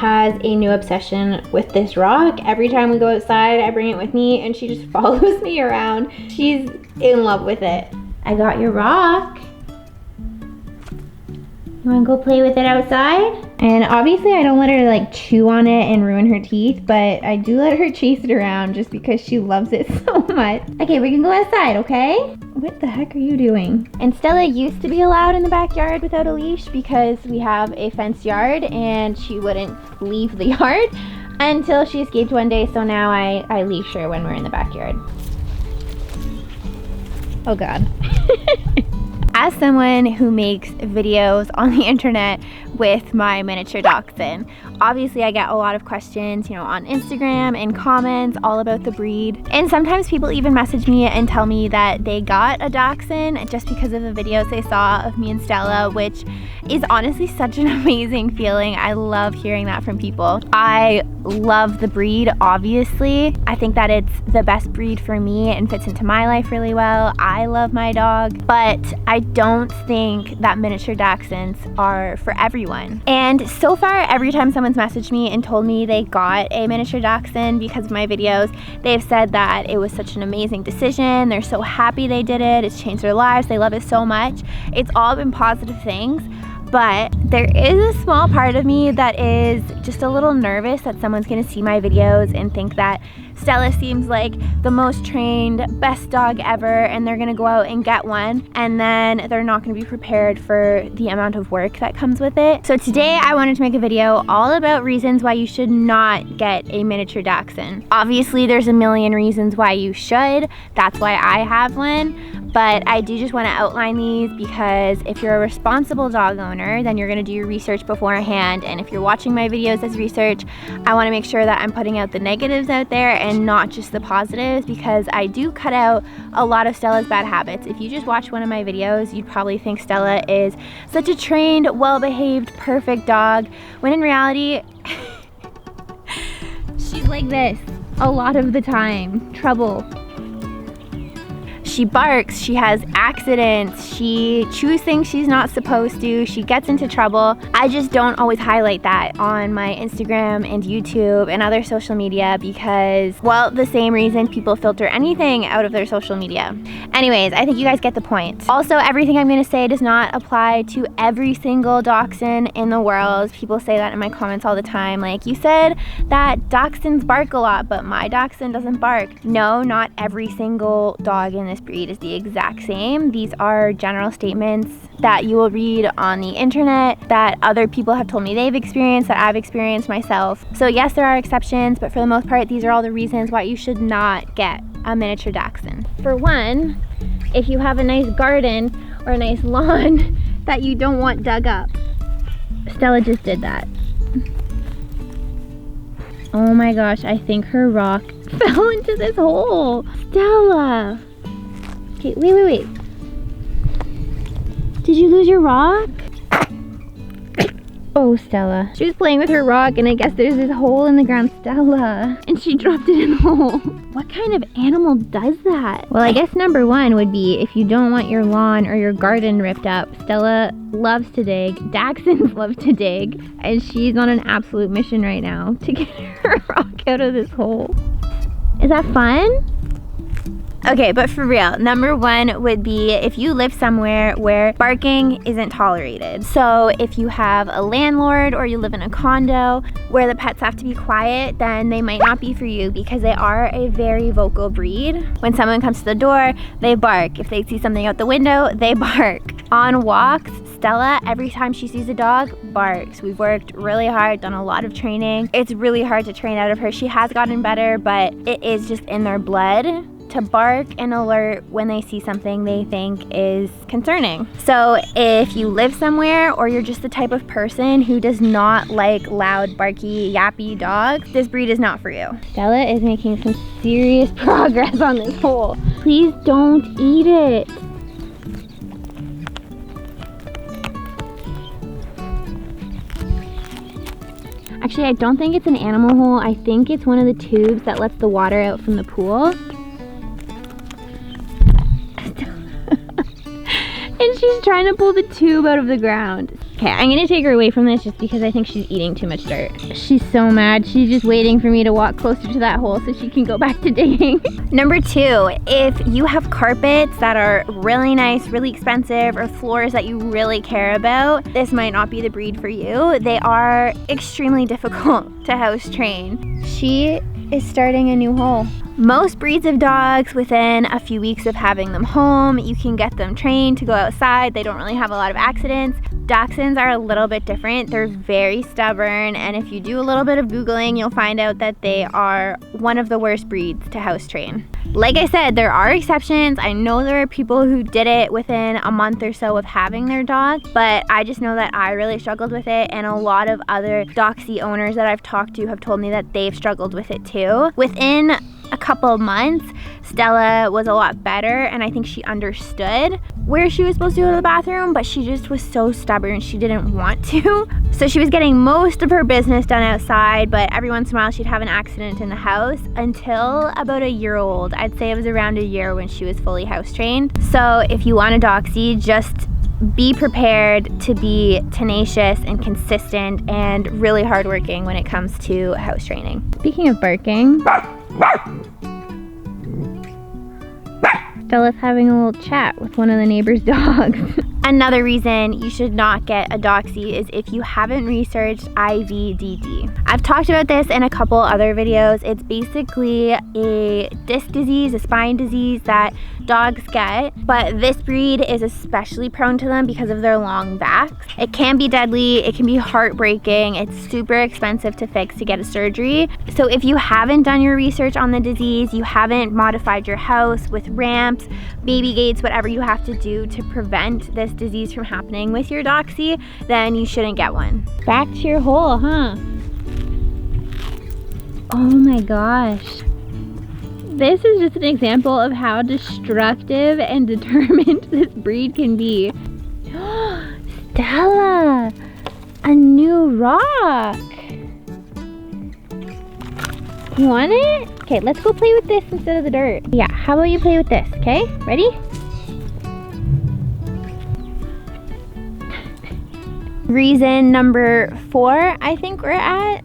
has a new obsession with this rock. Every time we go outside, I bring it with me and she just follows me around. She's in love with it. I got your rock. You wanna go play with it outside? And obviously I don't let her like chew on it and ruin her teeth, but I do let her chase it around just because she loves it so much. Okay, we can go outside, okay? What the heck are you doing? And Stella used to be allowed in the backyard without a leash because we have a fenced yard and she wouldn't leave the yard until she escaped one day, so now I leash her when we're in the backyard. Oh God. As someone who makes videos on the internet with my miniature dachshund, obviously I get a lot of questions, you know, on Instagram and comments all about the breed. And sometimes people even message me and tell me that they got a dachshund just because of the videos they saw of me and Stella, which is honestly such an amazing feeling. I love hearing that from people. I love the breed, obviously. I think that it's the best breed for me and fits into my life really well. I love my dog, but I don't think that miniature dachshunds are for everyone. And so far, every time someone's messaged me and told me they got a miniature dachshund because of my videos, they've said that it was such an amazing decision. They're so happy they did it. It's changed their lives. They love it so much. It's all been positive things. But there is a small part of me that is just a little nervous that someone's gonna see my videos and think that Stella seems like the most trained, best dog ever, and they're gonna go out and get one, and then they're not gonna be prepared for the amount of work that comes with it. So today I wanted to make a video all about reasons why you should not get a miniature dachshund. Obviously there's a million reasons why you should. That's why I have one. But I do just want to outline these because if you're a responsible dog owner, then you're going to do your research beforehand. And if you're watching my videos as research, I want to make sure that I'm putting out the negatives out there and not just the positives, because I do cut out a lot of Stella's bad habits. If you just watch one of my videos, you'd probably think Stella is such a trained, well-behaved, perfect dog, when in reality, she's like this a lot of the time. Trouble. She barks, she has accidents, she chews things she's not supposed to, she gets into trouble. I just don't always highlight that on my Instagram and YouTube and other social media because, well, the same reason people filter anything out of their social media. Anyways, I think you guys get the point. Also, everything I'm gonna say does not apply to every single dachshund in the world. People say that in my comments all the time, like, you said that dachshunds bark a lot, but my dachshund doesn't bark. No, not every single dog in this breed is the exact same. These are general statements that you will read on the internet that other people have told me they've experienced, that I've experienced myself. So yes, there are exceptions, but for the most part, these are all the reasons why you should not get a miniature dachshund. For one, if you have a nice garden or a nice lawn that you don't want dug up. Stella just did that. Oh my gosh, I think her rock fell into this hole. Stella! Okay, wait. Did you lose your rock? Oh, Stella. She was playing with her rock and I guess there's this hole in the ground. Stella. And she dropped it in the hole. What kind of animal does that? Well, I guess number one would be if you don't want your lawn or your garden ripped up. Stella loves to dig. Dachshunds love to dig. And she's on an absolute mission right now to get her rock out of this hole. Is that fun? Okay, but for real, number one would be if you live somewhere where barking isn't tolerated. So if you have a landlord or you live in a condo where the pets have to be quiet, then they might not be for you because they are a very vocal breed. When someone comes to the door, they bark. If they see something out the window, they bark. On walks, Stella, every time she sees a dog, barks. We've worked really hard, done a lot of training. It's really hard to train out of her. She has gotten better, but it is just in their blood to bark and alert when they see something they think is concerning. So if you live somewhere or you're just the type of person who does not like loud, barky, yappy dogs, this breed is not for you. Stella is making some serious progress on this hole. Please don't eat it. Actually, I don't think it's an animal hole. I think it's one of the tubes that lets the water out from the pool. And she's trying to pull the tube out of the ground. Okay, I'm gonna take her away from this just because I think she's eating too much dirt. She's so mad. She's just waiting for me to walk closer to that hole so she can go back to digging. Number 2, if you have carpets that are really nice, really expensive, or floors that you really care about, this might not be the breed for you. They are extremely difficult to house train. She is starting a new hole. Most breeds of dogs, within a few weeks of having them home, you can get them trained to go outside. They don't really have a lot of accidents. Dachshunds are a little bit different. They're very stubborn, and if you do a little bit of Googling, you'll find out that they are one of the worst breeds to house train. Like I said, there are exceptions. I know there are people who did it within a month or so of having their dog, but I just know that I really struggled with it, and a lot of other doxie owners that I've talked to have told me that they've struggled with it too. Within a couple of months, Stella was a lot better, and I think she understood where she was supposed to go to the bathroom, but she just was so stubborn. She didn't want to. So she was getting most of her business done outside, but every once in a while she'd have an accident in the house until about a year old. I'd say it was around a year when she was fully house trained. So if you want a doxie, just be prepared to be tenacious and consistent and really hardworking when it comes to house training. Speaking of barking, Stella's having a little chat with one of the neighbor's dogs. Another reason you should not get a doxie is if you haven't researched IVDD. I've talked about this in a couple other videos. It's basically a disc disease, a spine disease that dogs get, but this breed is especially prone to them because of their long backs. It can be deadly, it can be heartbreaking, it's super expensive to fix to get a surgery. So if you haven't done your research on the disease, you haven't modified your house with ramps, baby gates, whatever you have to do to prevent this disease from happening with your doxie, then you shouldn't get one. Back to your hole, huh? Oh my gosh. This is just an example of how destructive and determined this breed can be. Stella, a new rock. You want it? Okay, let's go play with this instead of the dirt. Yeah, how about you play with this, okay? Ready? Reason number 4, I think we're at.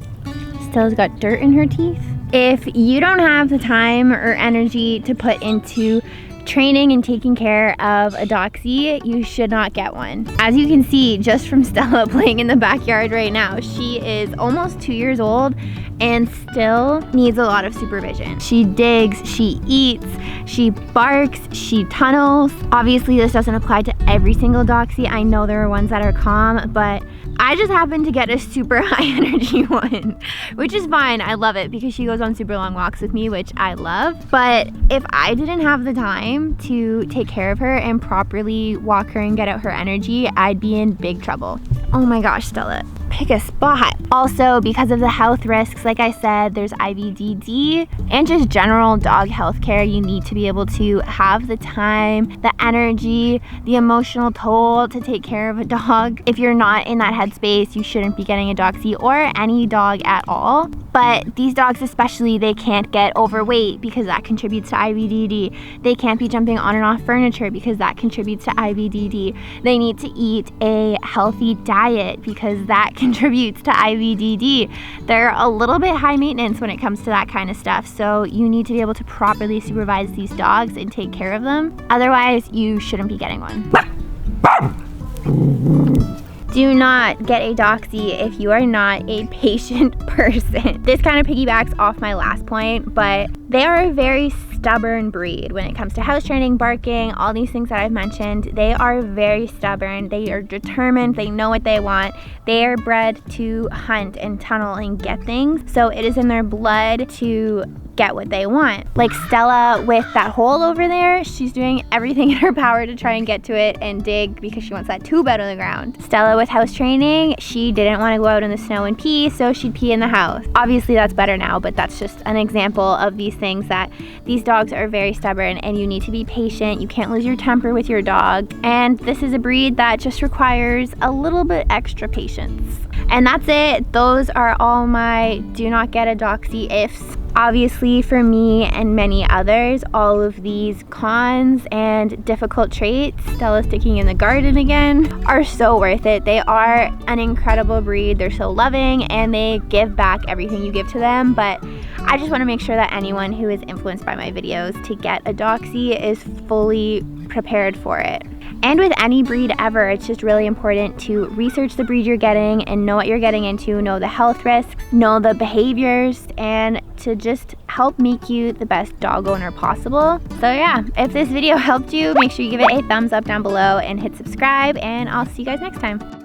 Stella's got dirt in her teeth. If you don't have the time or energy to put into training and taking care of a doxie, you should not get one. As you can see just from Stella playing in the backyard right now, she is almost 2 years old and still needs a lot of supervision. She digs, she eats, she barks, she tunnels. Obviously this doesn't apply to every single doxie. I know there are ones that are calm, but I just happened to get a super high energy one, which is fine. I love it because she goes on super long walks with me, which I love. But if I didn't have the time to take care of her and properly walk her and get out her energy, I'd be in big trouble. Oh my gosh, Stella, pick a spot. Also, because of the health risks, like I said, there's IVDD and just general dog health care. You need to be able to have the time, the energy, the emotional toll to take care of a dog. If you're not in that headspace, you shouldn't be getting a doxie or any dog at all. But these dogs especially, they can't get overweight because that contributes to IVDD. They can't be jumping on and off furniture because that contributes to IVDD. They need to eat a healthy diet because that contributes to IVDD. They're a little bit high maintenance when it comes to that kind of stuff, so you need to be able to properly supervise these dogs and take care of them. Otherwise, you shouldn't be getting one. Do not get a doxie if you are not a patient person. This kind of piggybacks off my last point, but they are a very stubborn breed when it comes to house training, barking, all these things that I've mentioned. They are very stubborn. They are determined. They know what they want. They are bred to hunt and tunnel and get things. So it is in their blood to get what they want. Like Stella with that hole over there, she's doing everything in her power to try and get to it and dig because she wants that tube out of the ground. Stella with house training, she didn't want to go out in the snow and pee, so she'd pee in the house. Obviously that's better now, but that's just an example of these things that these dogs are very stubborn and you need to be patient. You can't lose your temper with your dog. And this is a breed that just requires a little bit extra patience. And that's it. Those are all my do not get a doxie ifs. Obviously, for me and many others, all of these cons and difficult traits, Stella sticking in the garden again, are so worth it. They are an incredible breed. They're so loving and they give back everything you give to them. But I just want to make sure that anyone who is influenced by my videos to get a doxie is fully prepared for it. And with any breed ever, it's just really important to research the breed you're getting and know what you're getting into, know the health risks, know the behaviors, and to just help make you the best dog owner possible. So yeah, if this video helped you, make sure you give it a thumbs up down below and hit subscribe, and I'll see you guys next time.